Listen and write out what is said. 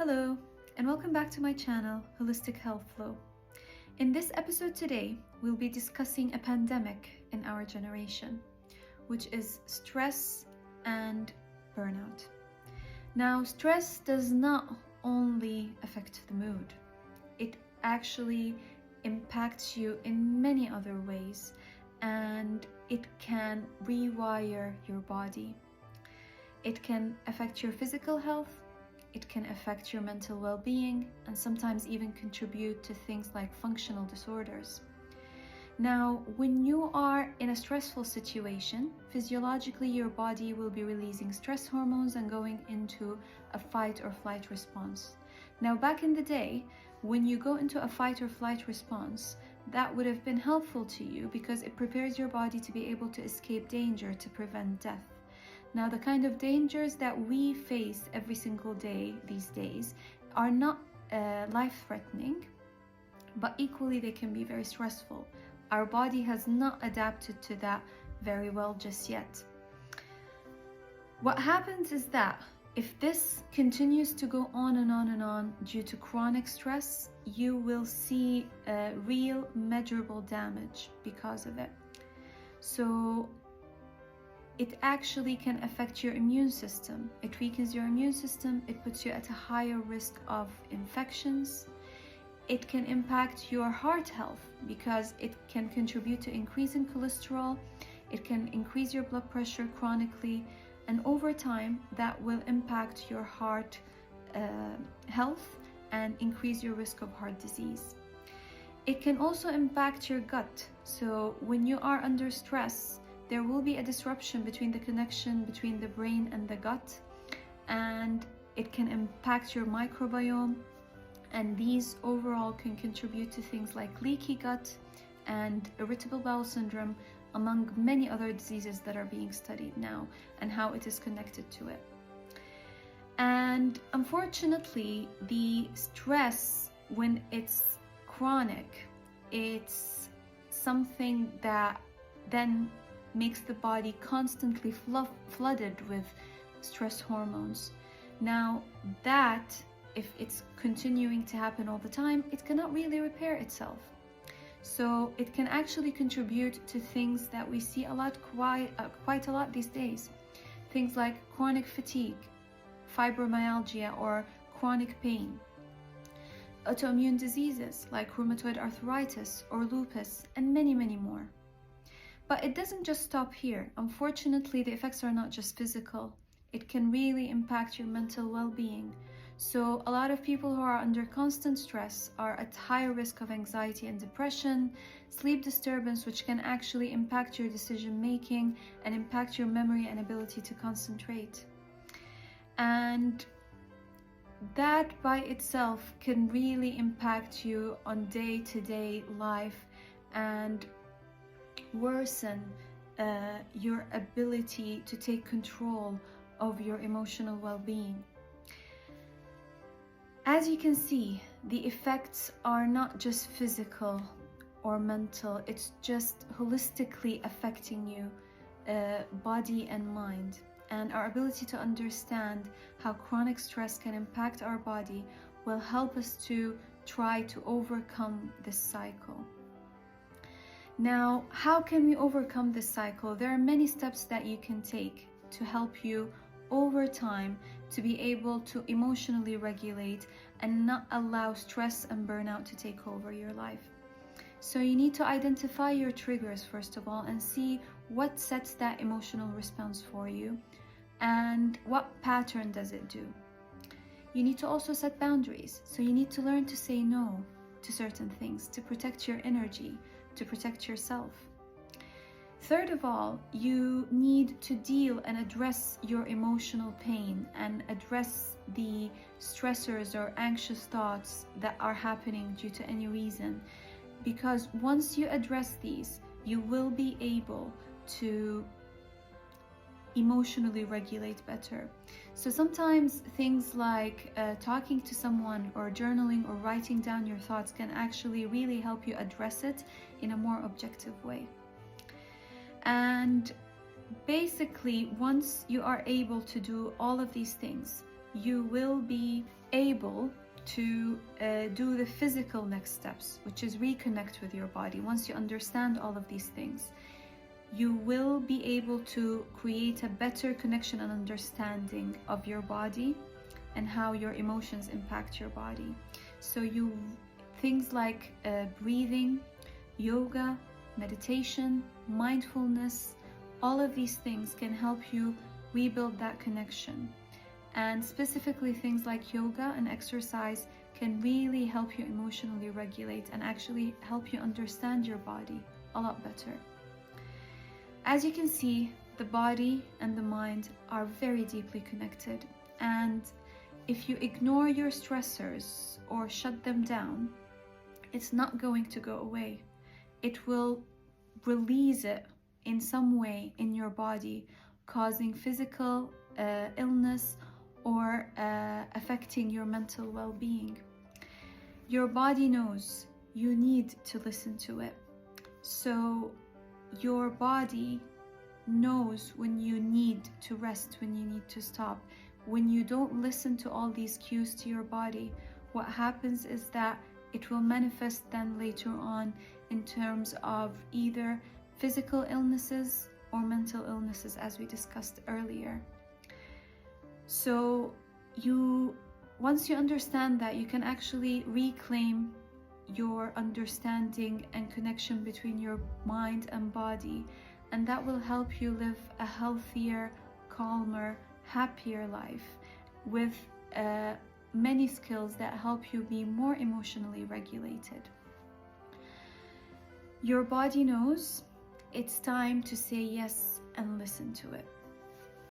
Hello, and welcome back to my channel, Holistic Health Flow. In this episode today, we'll be discussing a pandemic in our generation, which is stress and burnout. Now, stress does not only affect the mood, it actually impacts you in many other ways, and it can rewire your body. It can affect your physical health, it can affect your mental well-being, and sometimes even contribute to things like functional disorders. Now, when you are in a stressful situation, physiologically your body will be releasing stress hormones and going into a fight or flight response. Now, back in the day, when you go into a fight or flight response, that would have been helpful to you because it prepares your body to be able to escape danger, to prevent death. Now, the kind of dangers that we face every single day these days are not life-threatening, but equally they can be very stressful. Our body has not adapted to that very well just yet. What happens is that if this continues to go on and on and on due to chronic stress, you will see real measurable damage because of it. So it actually can affect your immune system. It weakens your immune system, it puts you at a higher risk of infections. It can impact your heart health because it can contribute to increasing cholesterol, it can increase your blood pressure chronically, and over time that will impact your heart health and increase your risk of heart disease. It can also impact your gut. So when you are under stress, there will be a disruption between the connection between the brain and the gut, and it can impact your microbiome, and these overall can contribute to things like leaky gut and irritable bowel syndrome, among many other diseases that are being studied now and how it is connected to it. And unfortunately, the stress, when it's chronic, it's something that then makes the body constantly flooded with stress hormones. Now, that, if it's continuing to happen all the time, it cannot really repair itself. So it can actually contribute to things that we see a lot, quite a lot these days. Things like chronic fatigue, fibromyalgia or chronic pain, autoimmune diseases like rheumatoid arthritis or lupus, and many, many more. But it doesn't just stop here. Unfortunately, the effects are not just physical. It can really impact your mental well-being. So a lot of people who are under constant stress are at higher risk of anxiety and depression, sleep disturbance, which can actually impact your decision-making and impact your memory and ability to concentrate. And that by itself can really impact you on day-to-day life and worsen your ability to take control of your emotional well-being. As you can see, the effects are not just physical or mental, it's just holistically affecting you, body and mind. And our ability to understand how chronic stress can impact our body will help us to try to overcome this cycle. Now, how can we overcome this cycle? There are many steps that you can take to help you over time to be able to emotionally regulate and not allow stress and burnout to take over your life. So you need to identify your triggers first of all and see what sets that emotional response for you and what pattern does it do. You need to also set boundaries. So you need to learn to say no to certain things to protect your energy, to protect yourself. Third of all, you need to deal and address your emotional pain and address the stressors or anxious thoughts that are happening due to any reason. Because once you address these, you will be able to emotionally regulate better. So sometimes things like talking to someone or journaling or writing down your thoughts can actually really help you address it in a more objective way. And basically, once you are able to do all of these things, you will be able able to do the physical next steps, which is reconnect with your body. Once you understand all of these things, you will be able to create a better connection and understanding of your body and how your emotions impact your body. So things like breathing, yoga, meditation, mindfulness, all of these things can help you rebuild that connection. And specifically things like yoga and exercise can really help you emotionally regulate and actually help you understand your body a lot better. As you can see, the body and the mind are very deeply connected, and if you ignore your stressors or shut them down, it's not going to go away. It will release it in some way in your body, causing physical illness or affecting your mental well-being. Your body knows you need to listen to it. So your body knows when you need to rest, when you need to stop. When you don't listen to all these cues to your body, what happens is that it will manifest then later on in terms of either physical illnesses or mental illnesses, as we discussed earlier. So once you understand that, you can actually reclaim your understanding and connection between your mind and body, and that will help you live a healthier, calmer, happier life with many skills that help you be more emotionally regulated. Your body knows it's time to say yes and listen to it.